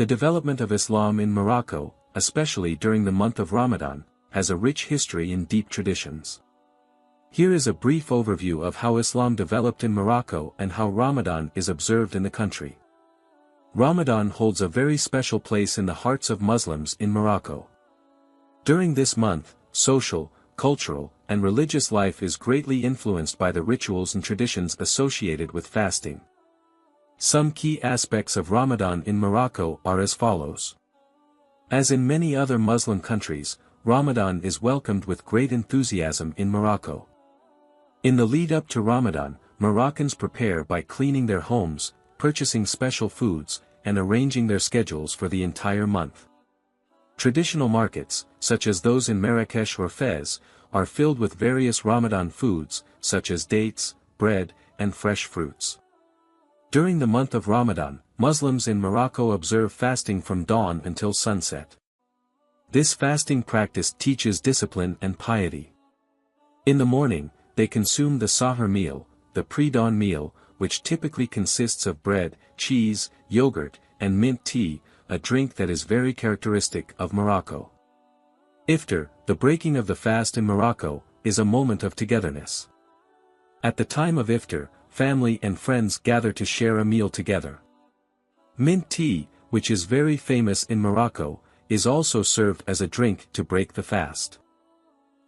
The development of Islam in Morocco, especially during the month of Ramadan, has a rich history and deep traditions. Here is a brief overview of how Islam developed in Morocco and how Ramadan is observed in the country. Ramadan holds a very special place in the hearts of Muslims in Morocco. During this month, social, cultural, and religious life is greatly influenced by the rituals and traditions associated with fasting. Some key aspects of Ramadan in Morocco are as follows. As in many other Muslim countries, Ramadan is welcomed with great enthusiasm in Morocco. In the lead-up to Ramadan, Moroccans prepare by cleaning their homes, purchasing special foods, and arranging their schedules for the entire month. Traditional markets, such as those in Marrakesh or Fez, are filled with various Ramadan foods, such as dates, bread, and fresh fruits. During the month of Ramadan, Muslims in Morocco observe fasting from dawn until sunset. This fasting practice teaches discipline and piety. In the morning, they consume the sahur meal, the pre-dawn meal, which typically consists of bread, cheese, yogurt, and mint tea, a drink that is very characteristic of Morocco. Iftar, the breaking of the fast in Morocco, is a moment of togetherness. At the time of iftar, family and friends gather to share a meal together. Mint tea, which is very famous in Morocco, is also served as a drink to break the fast.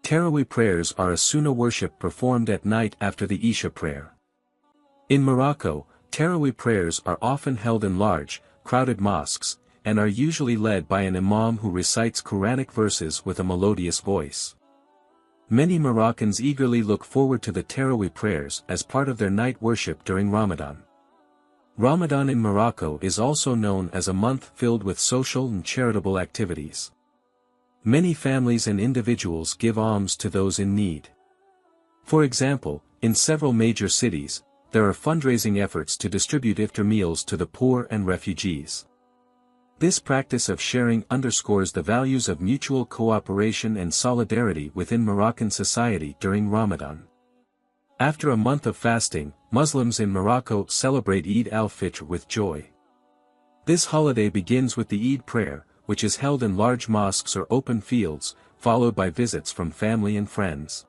Tarawih prayers are a sunnah worship performed at night after the Isha prayer. In Morocco, Tarawih prayers are often held in large, crowded mosques, and are usually led by an imam who recites Quranic verses with a melodious voice. Many Moroccans eagerly look forward to the Tarawih prayers as part of their night worship during Ramadan. Ramadan in Morocco is also known as a month filled with social and charitable activities. Many families and individuals give alms to those in need. For example, in several major cities, there are fundraising efforts to distribute iftar meals to the poor and refugees. This practice of sharing underscores the values of mutual cooperation and solidarity within Moroccan society during Ramadan. After a month of fasting, Muslims in Morocco celebrate Eid al-Fitr with joy. This holiday begins with the Eid prayer, which is held in large mosques or open fields, followed by visits from family and friends.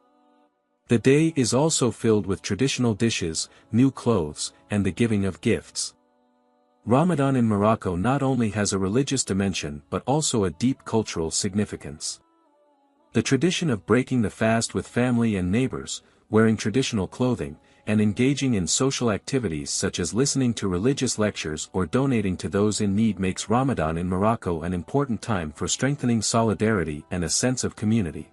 The day is also filled with traditional dishes, new clothes, and the giving of gifts. Ramadan in Morocco not only has a religious dimension but also a deep cultural significance. The tradition of breaking the fast with family and neighbors, wearing traditional clothing, and engaging in social activities such as listening to religious lectures or donating to those in need makes Ramadan in Morocco an important time for strengthening solidarity and a sense of community.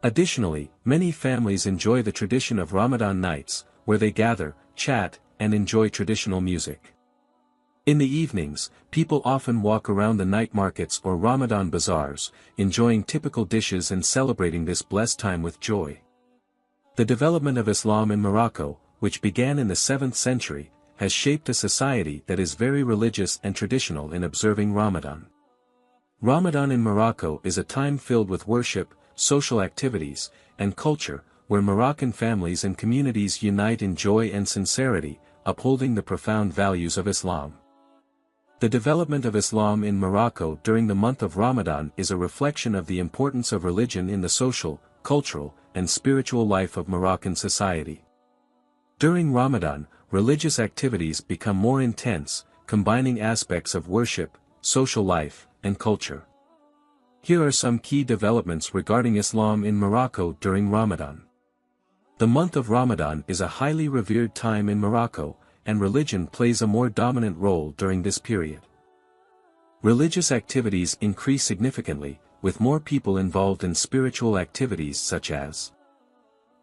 Additionally, many families enjoy the tradition of Ramadan nights, where they gather, chat, and enjoy traditional music. In the evenings, people often walk around the night markets or Ramadan bazaars, enjoying typical dishes and celebrating this blessed time with joy. The development of Islam in Morocco, which began in the 7th century, has shaped a society that is very religious and traditional in observing Ramadan. Ramadan in Morocco is a time filled with worship, social activities, and culture, where Moroccan families and communities unite in joy and sincerity, upholding the profound values of Islam. The development of Islam in Morocco during the month of Ramadan is a reflection of the importance of religion in the social, cultural, and spiritual life of Moroccan society. During Ramadan, religious activities become more intense, combining aspects of worship, social life, and culture. Here are some key developments regarding Islam in Morocco during Ramadan. The month of Ramadan is a highly revered time in Morocco, and religion plays a more dominant role during this period. Religious activities increase significantly, with more people involved in spiritual activities such as.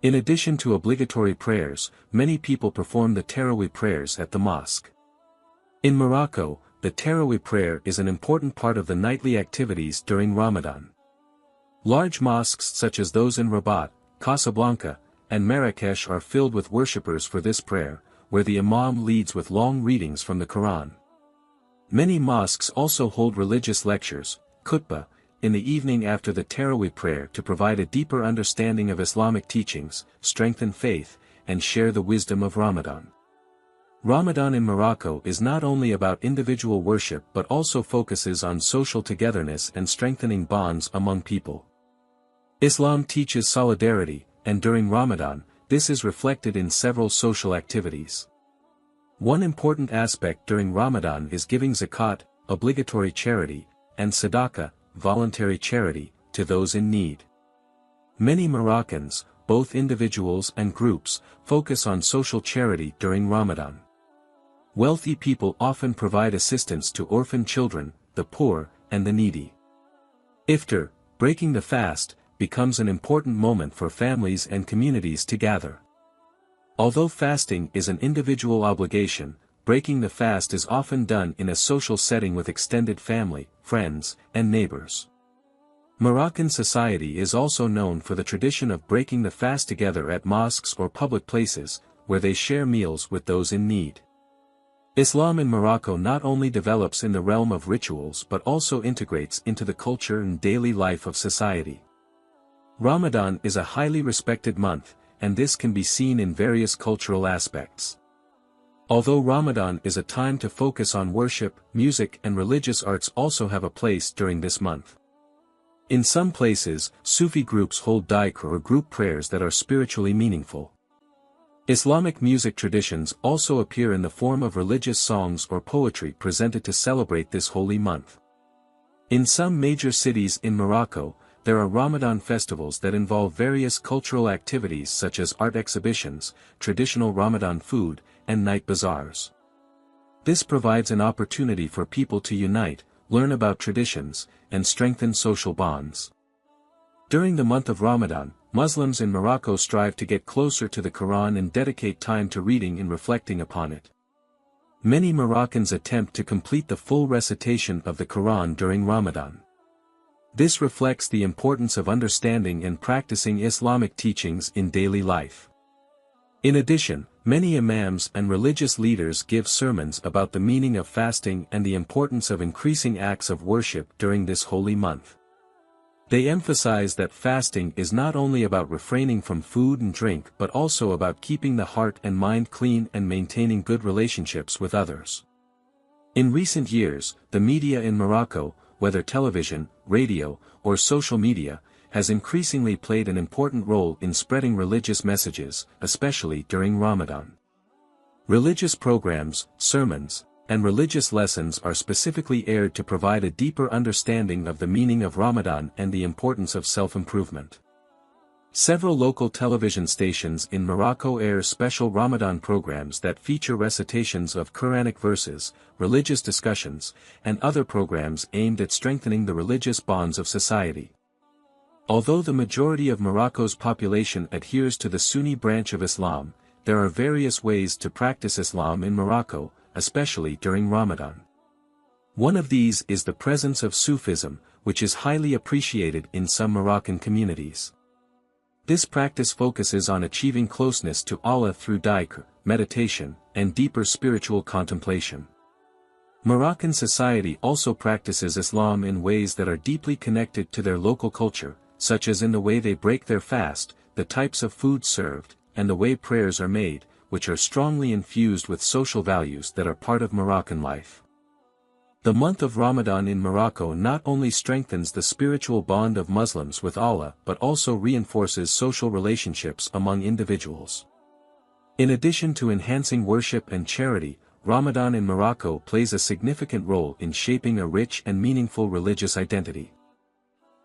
In addition to obligatory prayers, many people perform the Tarawih prayers at the mosque. In Morocco, the Tarawih prayer is an important part of the nightly activities during Ramadan. Large mosques such as those in Rabat, Casablanca, and Marrakesh are filled with worshippers for this prayer, where the imam leads with long readings from the Qur'an. Many mosques also hold religious lectures, khutbah, in the evening after the Tarawih prayer to provide a deeper understanding of Islamic teachings, strengthen faith, and share the wisdom of Ramadan. Ramadan in Morocco is not only about individual worship but also focuses on social togetherness and strengthening bonds among people. Islam teaches solidarity, and during Ramadan, this is reflected in several social activities. One important aspect during Ramadan is giving zakat, obligatory charity, and sadaqah, voluntary charity, to those in need. Many Moroccans, both individuals and groups, focus on social charity during Ramadan. Wealthy people often provide assistance to orphan children, the poor, and the needy. Iftar, breaking the fast, becomes an important moment for families and communities to gather. Although fasting is an individual obligation, breaking the fast is often done in a social setting with extended family, friends, and neighbors. Moroccan society is also known for the tradition of breaking the fast together at mosques or public places, where they share meals with those in need. Islam in Morocco not only develops in the realm of rituals but also integrates into the culture and daily life of society. Ramadan is a highly respected month, and this can be seen in various cultural aspects. Although Ramadan is a time to focus on worship, music and religious arts also have a place during this month. In some places, Sufi groups hold dhikr or group prayers that are spiritually meaningful. Islamic music traditions also appear in the form of religious songs or poetry presented to celebrate this holy month. In some major cities in Morocco, there are Ramadan festivals that involve various cultural activities such as art exhibitions, traditional Ramadan food, and night bazaars. This provides an opportunity for people to unite, learn about traditions, and strengthen social bonds. During the month of Ramadan, Muslims in Morocco strive to get closer to the Qur'an and dedicate time to reading and reflecting upon it. Many Moroccans attempt to complete the full recitation of the Qur'an during Ramadan. This reflects the importance of understanding and practicing Islamic teachings in daily life. In addition, many imams and religious leaders give sermons about the meaning of fasting and the importance of increasing acts of worship during this holy month. They emphasize that fasting is not only about refraining from food and drink but also about keeping the heart and mind clean and maintaining good relationships with others. In recent years, the media in Morocco, whether television, radio, or social media, has increasingly played an important role in spreading religious messages, especially during Ramadan. Religious programs, sermons, and religious lessons are specifically aired to provide a deeper understanding of the meaning of Ramadan and the importance of self-improvement. Several local television stations in Morocco air special Ramadan programs that feature recitations of Quranic verses, religious discussions, and other programs aimed at strengthening the religious bonds of society. Although the majority of Morocco's population adheres to the Sunni branch of Islam, there are various ways to practice Islam in Morocco, especially during Ramadan. One of these is the presence of Sufism, which is highly appreciated in some Moroccan communities. This practice focuses on achieving closeness to Allah through dhikr, meditation, and deeper spiritual contemplation. Moroccan society also practices Islam in ways that are deeply connected to their local culture, such as in the way they break their fast, the types of food served, and the way prayers are made, which are strongly infused with social values that are part of Moroccan life. The month of Ramadan in Morocco not only strengthens the spiritual bond of Muslims with Allah but also reinforces social relationships among individuals. In addition to enhancing worship and charity, Ramadan in Morocco plays a significant role in shaping a rich and meaningful religious identity.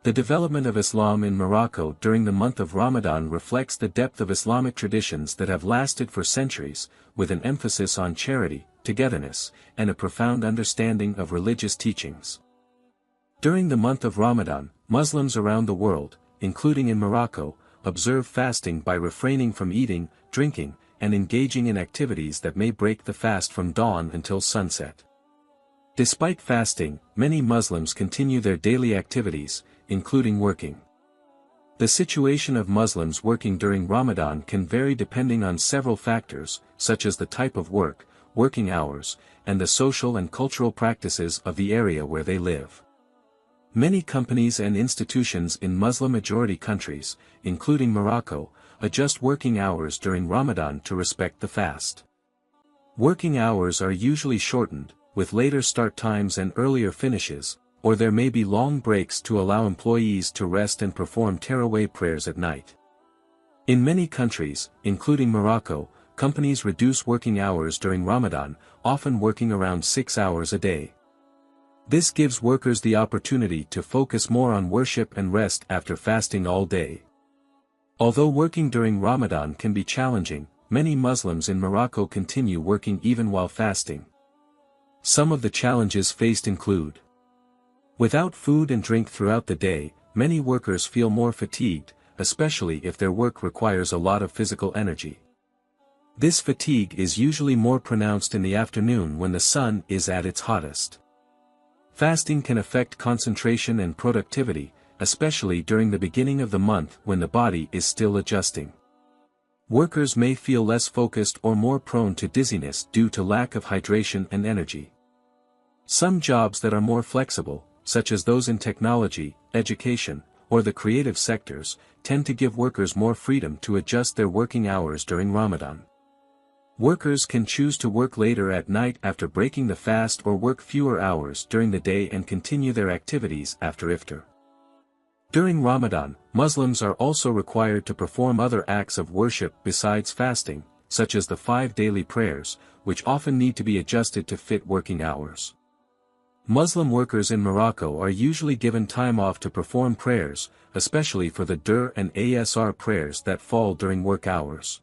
The development of Islam in Morocco during the month of Ramadan reflects the depth of Islamic traditions that have lasted for centuries, with an emphasis on charity, togetherness, and a profound understanding of religious teachings. During the month of Ramadan, Muslims around the world, including in Morocco, observe fasting by refraining from eating, drinking, and engaging in activities that may break the fast from dawn until sunset. Despite fasting, many Muslims continue their daily activities, including working. The situation of Muslims working during Ramadan can vary depending on several factors, such as the type of work, working hours, and the social and cultural practices of the area where they live. Many companies and institutions in Muslim-majority countries, including Morocco, adjust working hours during Ramadan to respect the fast. Working hours are usually shortened, with later start times and earlier finishes, or there may be long breaks to allow employees to rest and perform tearaway prayers at night. In many countries, including Morocco, companies reduce working hours during Ramadan, often working around 6 hours a day. This gives workers the opportunity to focus more on worship and rest after fasting all day. Although working during Ramadan can be challenging, many Muslims in Morocco continue working even while fasting. Some of the challenges faced include: without food and drink throughout the day, many workers feel more fatigued, especially if their work requires a lot of physical energy. This fatigue is usually more pronounced in the afternoon when the sun is at its hottest. Fasting can affect concentration and productivity, especially during the beginning of the month when the body is still adjusting. Workers may feel less focused or more prone to dizziness due to lack of hydration and energy. Some jobs that are more flexible, such as those in technology, education, or the creative sectors, tend to give workers more freedom to adjust their working hours during Ramadan. Workers can choose to work later at night after breaking the fast or work fewer hours during the day and continue their activities after iftar. During Ramadan, Muslims are also required to perform other acts of worship besides fasting, such as the 5 daily prayers, which often need to be adjusted to fit working hours. Muslim workers in Morocco are usually given time off to perform prayers, especially for the Dur and Asr prayers that fall during work hours.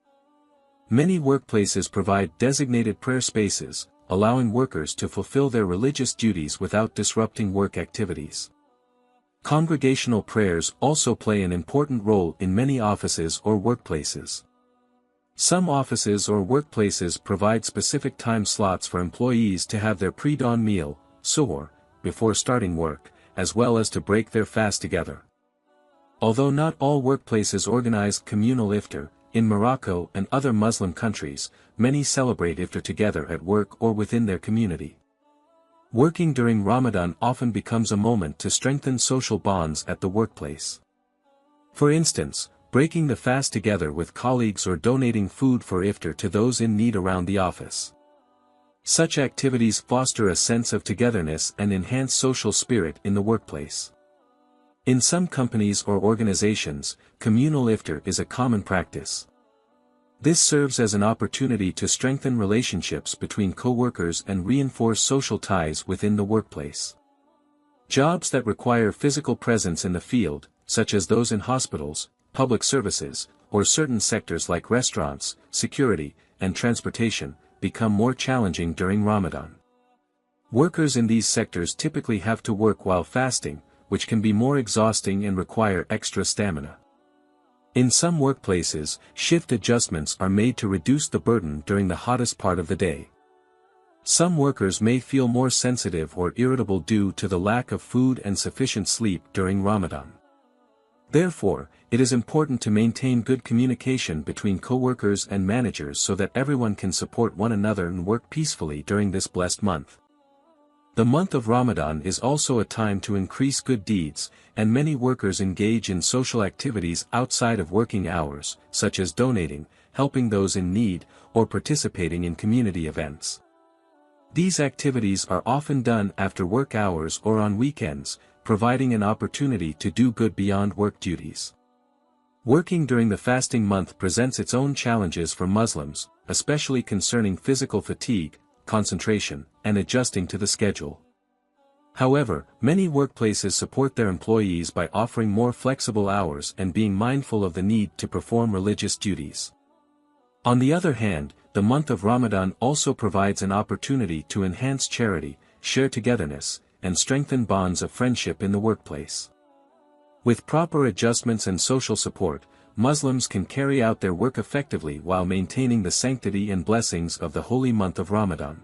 Many workplaces provide designated prayer spaces, allowing workers to fulfill their religious duties without disrupting work activities. Congregational prayers also play an important role in many offices or workplaces. Some offices or workplaces provide specific time slots for employees to have their pre-dawn meal, suhoor, before starting work, as well as to break their fast together. Although not all workplaces organize communal iftar, in Morocco and other Muslim countries, many celebrate iftar together at work or within their community. Working during Ramadan often becomes a moment to strengthen social bonds at the workplace. For instance, breaking the fast together with colleagues or donating food for iftar to those in need around the office. Such activities foster a sense of togetherness and enhance social spirit in the workplace. In some companies or organizations, communal iftar is a common practice. This serves as an opportunity to strengthen relationships between co-workers and reinforce social ties within the workplace. Jobs that require physical presence in the field, such as those in hospitals, public services, or certain sectors like restaurants, security, and transportation, become more challenging during Ramadan. Workers in these sectors typically have to work while fasting, which can be more exhausting and require extra stamina. In some workplaces, shift adjustments are made to reduce the burden during the hottest part of the day. Some workers may feel more sensitive or irritable due to the lack of food and sufficient sleep during Ramadan. Therefore, it is important to maintain good communication between co-workers and managers so that everyone can support one another and work peacefully during this blessed month. The month of Ramadan is also a time to increase good deeds, and many workers engage in social activities outside of working hours, such as donating, helping those in need, or participating in community events. These activities are often done after work hours or on weekends, providing an opportunity to do good beyond work duties. Working during the fasting month presents its own challenges for Muslims, especially concerning physical fatigue, concentration, and adjusting to the schedule. However, many workplaces support their employees by offering more flexible hours and being mindful of the need to perform religious duties. On the other hand, the month of Ramadan also provides an opportunity to enhance charity, share togetherness, and strengthen bonds of friendship in the workplace. With proper adjustments and social support, Muslims can carry out their work effectively while maintaining the sanctity and blessings of the holy month of Ramadan.